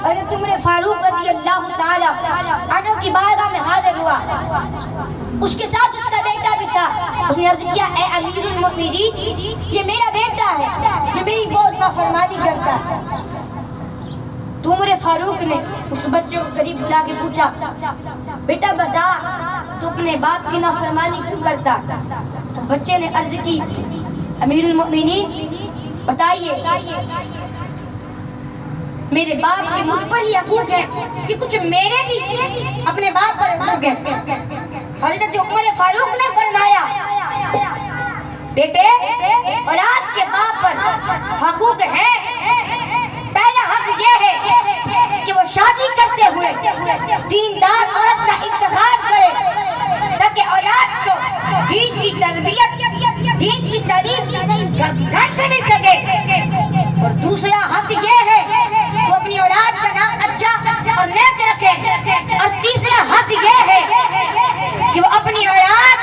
حضرت عمر فاروق رضی اللہ تعالیٰ عنہ کی بارگاہ میں حاضر ہوا. اس کے ساتھ اس کا بیٹا بھی تھا. اس نے عرض کیا اے امیر المؤمنین یہ میرا بیٹا ہے, یہ میری بہت نافرمانی کرتا ہے. تو عمر فاروق نے اس بچے کو قریب بلا کے پوچھا بیٹا بتا تو اپنے باپ کی نافرمانی کیوں کرتا؟ تو بچے نے عرض کی امیر المؤمنین بتائیے میرے باپ کے مجھ پر ہی حقوق ہے کہ کچھ میرے بھی اپنے باپ پر حقوق ہے؟ حضرت عمر فاروق نے فرمایا بیٹے اولاد کے باپ پر حقوق ہے. پہلا حق یہ ہے کہ وہ شادی کرتے ہوئے دیندار عورت کا انتخاب کرے تاکہ اولاد کو دین کی تربیت دین کی تعلیم گھر سے مل سکے. اور دوسرا حق یہ ہے وہ اپنی اولاد کا نام اچھا اور نیک رکھے. اور تیسرا حق یہ ہے کہ وہ اپنی اولاد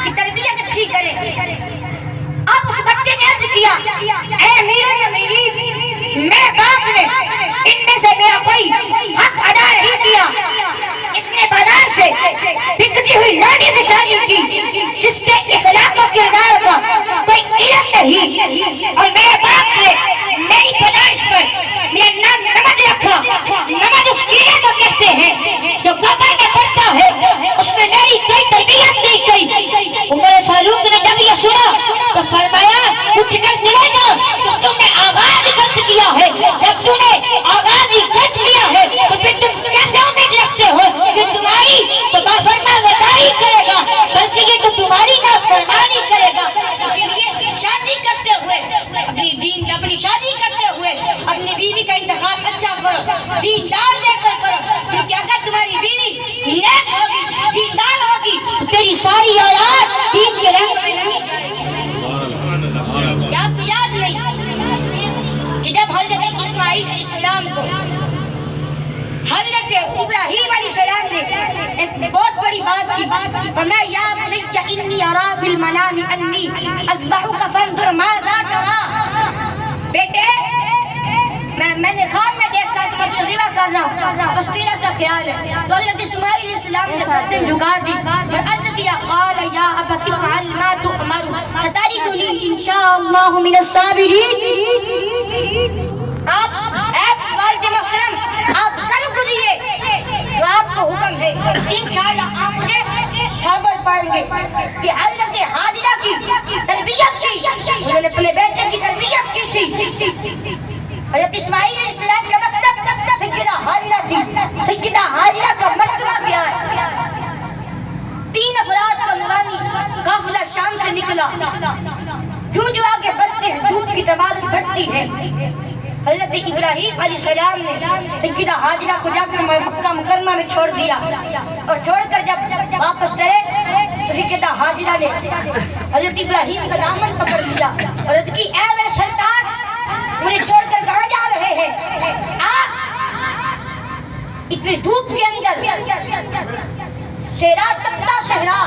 کی تربیت اچھی کرے. اب اس بچے نے عرض کیا اے امیر المؤمنین میرے باپ نے ان میں سے میرا کوئی حق ادا نہیں کیا. اس نے بازار سے بکتی ہوئی لونڈی سے شادی کی جس کے اخلاق و کردار کا کوئی علم نہیں. اور میرے باپ نے میری پیدائش پر میرا نام نمج رکھا. نمج اس کیڑے کو کہتے ہیں جو قبر میں پڑتا ہے. اس نے میری کوئی تربیت نہیں کی. عمر فاروق نے جب یہ سنا تو فرمایا اٹھ کر چلے جا, تم نے آغاز غلط کیا ہے. جب تم نے آغاز ہی غلط کیا ہے تو پھر تم کیسے امید رکھتے ہو کہ تمہاری تو فرما برداری کرے گا, بلکہ یہ تو تمہاری نافرمانی کرے گا. اسی لیے شادی کرتے ہوئے اپنی شادی کرتے ہوئے اپنی بیوی کا انتخاب اچھا کرو, دیندار دے کر کرو. کیونکہ اگر تمہاری بیوی نیک ہوگی دیندار ہوگی تو تیری ساری اولاد دین کے رنگ کیا آپ کو یاد نہیں کہ جب حضرت اسماعیل علیہ السلام کو حضرت ابراہیم علیہ السلام نے ایک بہت بڑی بات کی, فرمایا یا بنی انی ارا فی المنام انی اذبحک فانظر ماذا ترى. بیٹے میں نے خواب میں دیکھا کہ میں ذبح کر رہا ہوں, بس تیرا کیا خیال ہے؟ تو حضرت اسماعیل علیہ السلام نے گردن جھکا دی اور عرض کیا قال یا ابت افعل ما تؤمر ستجدنی ان شاء اللہ من الصابرین. آپ اے والد محترم آپ کر گزریے جو آپ کو حکم ہے, انشاءاللہ آپ مجھے صبر پائیں گے. کہ حضرت حاجرہ کی تربیت کی, انہوں نے اپنے بیٹے کی تربیت کی تھی. حضرت اسماعیل علیہ السلام کا مکتب سیدہ حاجرہ تھی. سیدہ حاجرہ کا مرتبہ کیا ہے؟ 3 افراد کا نورانی قافلہ شام سے نکلا. جو آگے بڑھتے ہیں دھوپ کی تبادل بڑھتی ہے. حضرت ابراہیم علیہ السلام نے سیدہ حاجرہ کو جا کر مکہ مکرمہ میں چھوڑ دیا, اور چھوڑ کر جب واپس چلے تو سیدہ حاجرہ نے حضرت ابراہیم کا دامن پکڑ لیا اور عرض کی اے میرے سرتاج مجھے چھوڑ کر کہاں جا رہے ہیں؟ آپ اتنی دھوپ کے اندر صحرا تپتا صحرا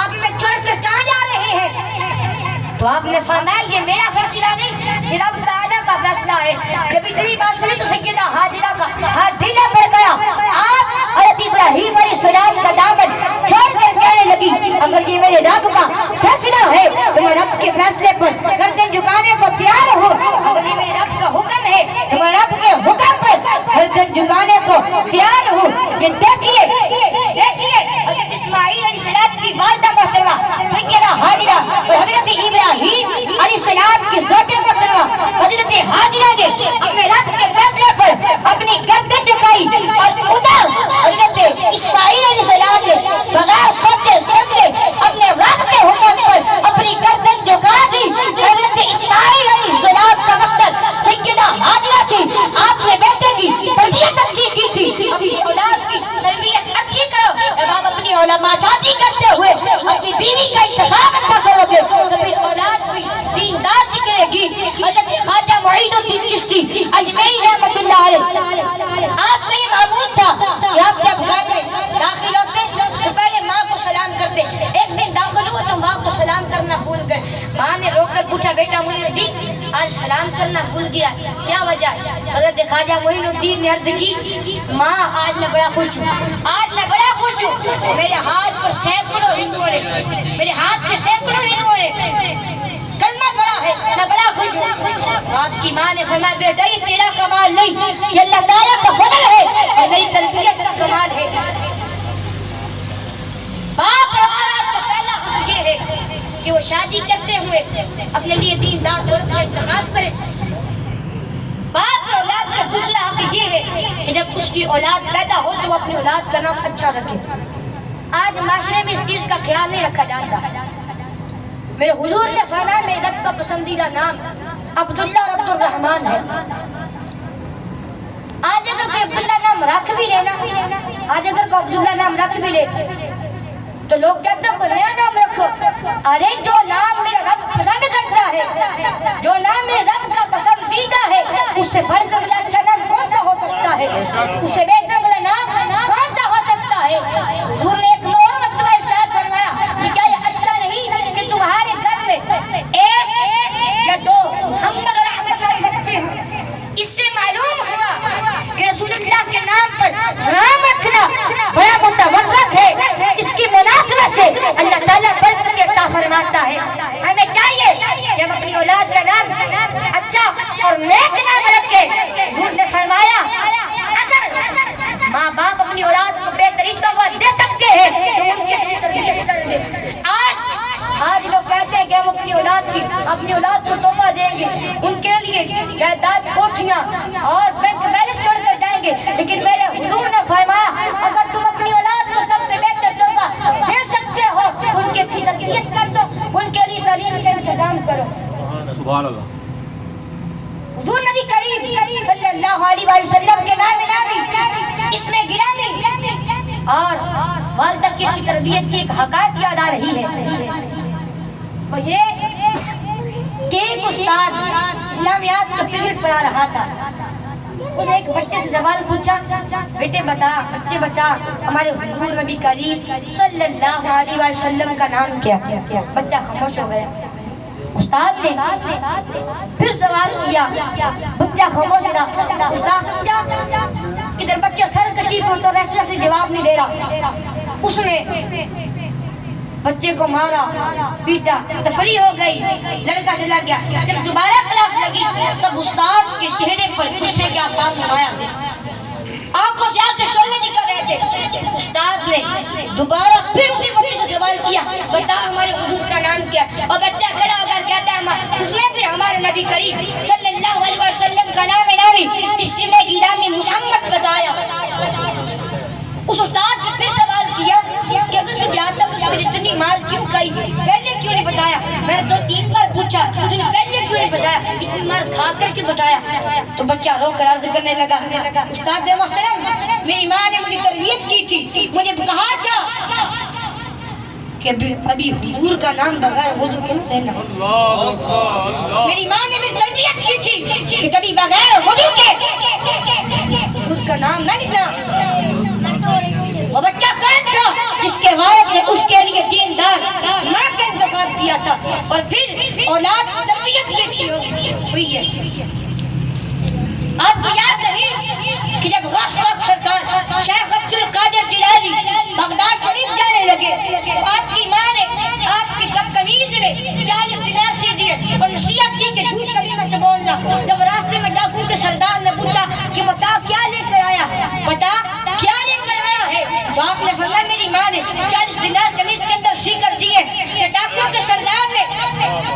آپ میں چھوڑ کر کہاں جا رہے ہیں؟ تو آپ نے فرمایا یہ میرا فیصلہ نہیں, یہ رب تعالیٰ کا فیصلہ ہے. جب اتنی بات سنی تو سیدہ حاجرہ کا ہاتھ ڈھیلا پڑ گیا. آپ حضرت ابراہیم علیہ السلام کا دامن چھوڑ کر کہنے لگی اگر یہ میرے رب کا فیصلہ ہے تو میں رب کے فیصلے پر گردن جھکانے کو تیار ہوں. اگر یہ میرے رب کا حکم ہے تو میں رب کے حکم پر گردن جھکانے کو تیار ہوں. یہ دیکھیے حضرت اسماعیل علیہ السلام کی والدہ محترمہ سیدہ حاجرہ اور حضرت ابراہیم علیہ السلام کی زوج محترمہ حضرت حاجرہ نے اپنے رب کے فیصلے پر اپنی گردن جھکائی, اور ادھر حضرت اسماعیل علیہ السلام نے بغیر سوچے سمجھے اپنے رب کے حکم پر اپنی گردن جھکا دی. حضرت اسماعیل علیہ السلام کا مقصد سیدہ حاجرہ تھی. آپ نے بیٹے کی تربیت اچھی کی تھی, اپنی اولاد کی تربیت اچھی کرو. جب آپ اپنی علماء شادی کرتے ہوئے اپنی بیوی کا انتخاب اچھا کرو گے تو پھر اولاد بھی دیندار نکلے گی. حضرت خواجہ معین الدین چشتی اجمیر الدین نے عرض کی ماں آج میں بڑا خوش ہوں, آج میں بڑا خوش ہوں, میرے ہاتھ پر سینکڑوں ہندوؤں نے, میرے ہاتھ پہ سینکڑوں ہندوؤں نے کلمہ پڑھا ہے, میں بڑا خوش ہوں. آپ کی ماں نے فرمایا بیٹا یہ تیرا کمال نہیں, یہ اللہ تعالیٰ کا فضل ہے اور میری تربیت کا کمال ہے. باپ اور اولاد کا پہلا حق یہ ہے کہ وہ شادی کرتے ہوئے اپنے لیے دیندار عورت کا انتخاب کرے. باپ اور اولاد کا دوسرا حق یہ ہے کہ جب اس کی اولاد پیدا ہو تو وہ اپنی اولاد کا نام اچھا رکھے. آج معاشرے میں اس چیز کا خیال نہیں رکھا جاتا. میرے حضور نے فرمایا میرے رب کا پسندیدہ نام عبداللہ اور عبد الرحمن ہے. آج اگر کوئی عبداللہ نام رکھ بھی لینا, آج اگر کوئی عبداللہ نام رکھ بھی لے تو لوگ کہتے ہیں کوئی نیا نام رکھو. ارے جو نام میرا رب پسند کرتا ہے, جو نام میرے رب کا پسندیدہ ہے, اس سے بڑھ کر اچھا نام کون سا ہو سکتا ہے, اس سے بہتر والا نام کون سا ہو سکتا ہے. حضور نے ایک اور مرتبہ ارشاد فرمایا کہ کیا یہ اچھا نہیں کہ تمہارے گھر میں ایک یا دو محمد اور احمد کے بچے ہوں. اس سے معلوم ہوا کہ رسول اللہ کے نام پر نام رکھنا بڑا متبرک ہے. اس کی مناسبت سے اللہ تعالیٰ برکت عطا فرماتا ہے. ہمیں چاہیے کہ ہم اپنی اولاد کا نام اچھا اور نیک نام رکھے. حضور نے فرمایا اگر ماں باپ اپنی اولاد کو بہترین تحفہ دے سکتے ہیں تو ان کی اچھی تربیت کر دیں. آج لوگ کہتے ہیں کہ ہم اپنی اولاد کو تحفہ دیں گے, ان کے لیے جائیداد کوٹھیاں اور بینک بیلنس چھوڑ کر جائیں گے. لیکن میرے حضور نے فرمایا اگر تم اپنی اولاد کو سب سے بہتر تحفہ دے سکتے ہو ان کی اچھی تربیت کر دو, ان کے لیے تعلیم کا انتظام کرو. سبحان اللہ. حضور نبی کریم صلی اللہ علیہ وسلم کے نام نامی اس میں گرامی اور والدہ کی اچھی تربیت کی ایک حقائق یاد آ رہی ہے. وہ یہ کہ ایک استاد اسلامیات کا پیریڈ پڑھا رہا تھا. انہوں نے ایک بچے سے سوال پوچھا بیٹے بچے بتا ہمارے حضور نبی کریم صلی اللہ علیہ وسلم کا نام کیا. بچہ خاموش ہو گیا. استاد نے پھر سوال کیا, بچہ خاموش رہا. استاد سمجھا کہ بچہ سرکشی کو تو ریسلر سے جواب نہیں دے رہا. اس نے بچے کو مارا پیٹا, تفریح ہو گئی, لڑکا چلا گیا. جب دوبارہ کلاس لگی تب استاد کے چہرے پر غصے کے آثار نمایاں تھے, آنکھوں سے آنکھیں شعلے نکل رہے تھے. استاد نے دوبارہ پھر اسی بچے سے سوال کیا بتا ہمارے حضور کا نام کیا, اور بچہ کھڑا ہو کر کہتا ہے اس نے پھر ہمارے نبی کریم صلی اللہ علیہ وسلم کا نام نامی اس میں گرامی محمد بتایا. اس استاد نے پھر سوال کیا کہ اگر تو جانتا تو پھر اتنی مال کیوں کھائی, پہلے کیوں نہیں بتایا. میں نے 2-3 بار پوچھا تو نے پہلے کیوں نہیں بتایا, اتنی مال کھا کر کیوں بتایا. تو بچہ رو کر عرض کرنے لگا استاد محترم میری ماں نے مجھے تربیت کی تھی, مجھے کہا تھا کہ ابھی حضور کا نام بغیر وضو کے نہ لینا. میری ماں نے مجھے تربیت کی تھی کہ کبھی بغیر وضو کے حضور کا نام نہ لینا. وہ بچہ کون تھا جس کے والد نے اس کے لیے دیندار ماں کا انتخاب کیا تھا, اور پھر اولاد کی تربیت بھی اچھی ہوئی ہے. آپ کو یاد نہیں کہ جب غوث پاک سرکار شیخ عبد القادر جیلانی بغداد شریف جانے لگے, آپ کی ماں نے آپ کی قمیض میں 40 دینار سے دیے اور نصیحت کی کہ جھوٹ کبھی مت بولنا. جب راستے میں ڈاکو کے سردار نے پوچھا کہ بتا کیا لے کر آیا, بتا کیا لے کر آیا ہے, تو آپ نے فرمایا میری ماں نے 40 دینار قمیض کے اندر سی کر دیے. کہ ڈاکو کے سردار نے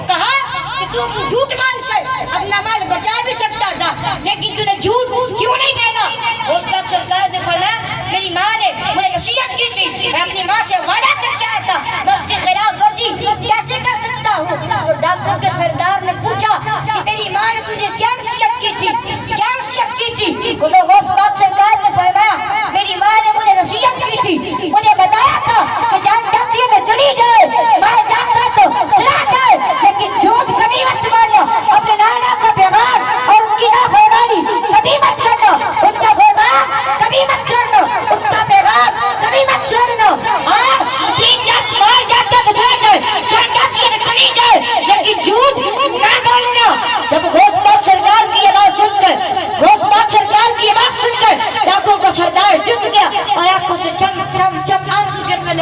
کہا کہ تو جھوٹ مان کر اپنا مال بچا بھی سکتا تھا, لیکن تو نے جھوٹ کیوں نہیں پھینکا. اس وقت سرکار نے فرمایا میری ماں نے مجھے نصیحت کی تھی, میں اپنی ماں سے وعدہ کر کے آیا تھا, میں اس کی خلاف ورزی کیسے کر سکتا ہوں. تو ڈاکو کے سردار نے پوچھا کہ تیری ماں نے تجھے کیا نصیحت کی تھی, کیا نصیحت کی تھی. تو غوث پاک سرکار نے فرمایا میری ماں نے مجھے نصیحت کی تھی, مجھے بتایا تھا کہ جان جاتی میں چلی جائے, میں جانتا تو چلا جائے, لیکن جھوٹ کبھی مت ماننا, اپنے نانا کا پیغام اور ان کی نافرمانی کبھی مت کرنا, ان کا فرمان کبھی مت چھوڑنا, ان کا پیغام کبھی مت چھوڑنا. اور تین جات مار جاتا تو چلا جائے, جان جاتی ہے چلی جائے, لیکن جھوٹ نہ بولنا. جب غوث پاک سرکار کی یہ بات سن کر غوث پاک سرکار کی یہ بات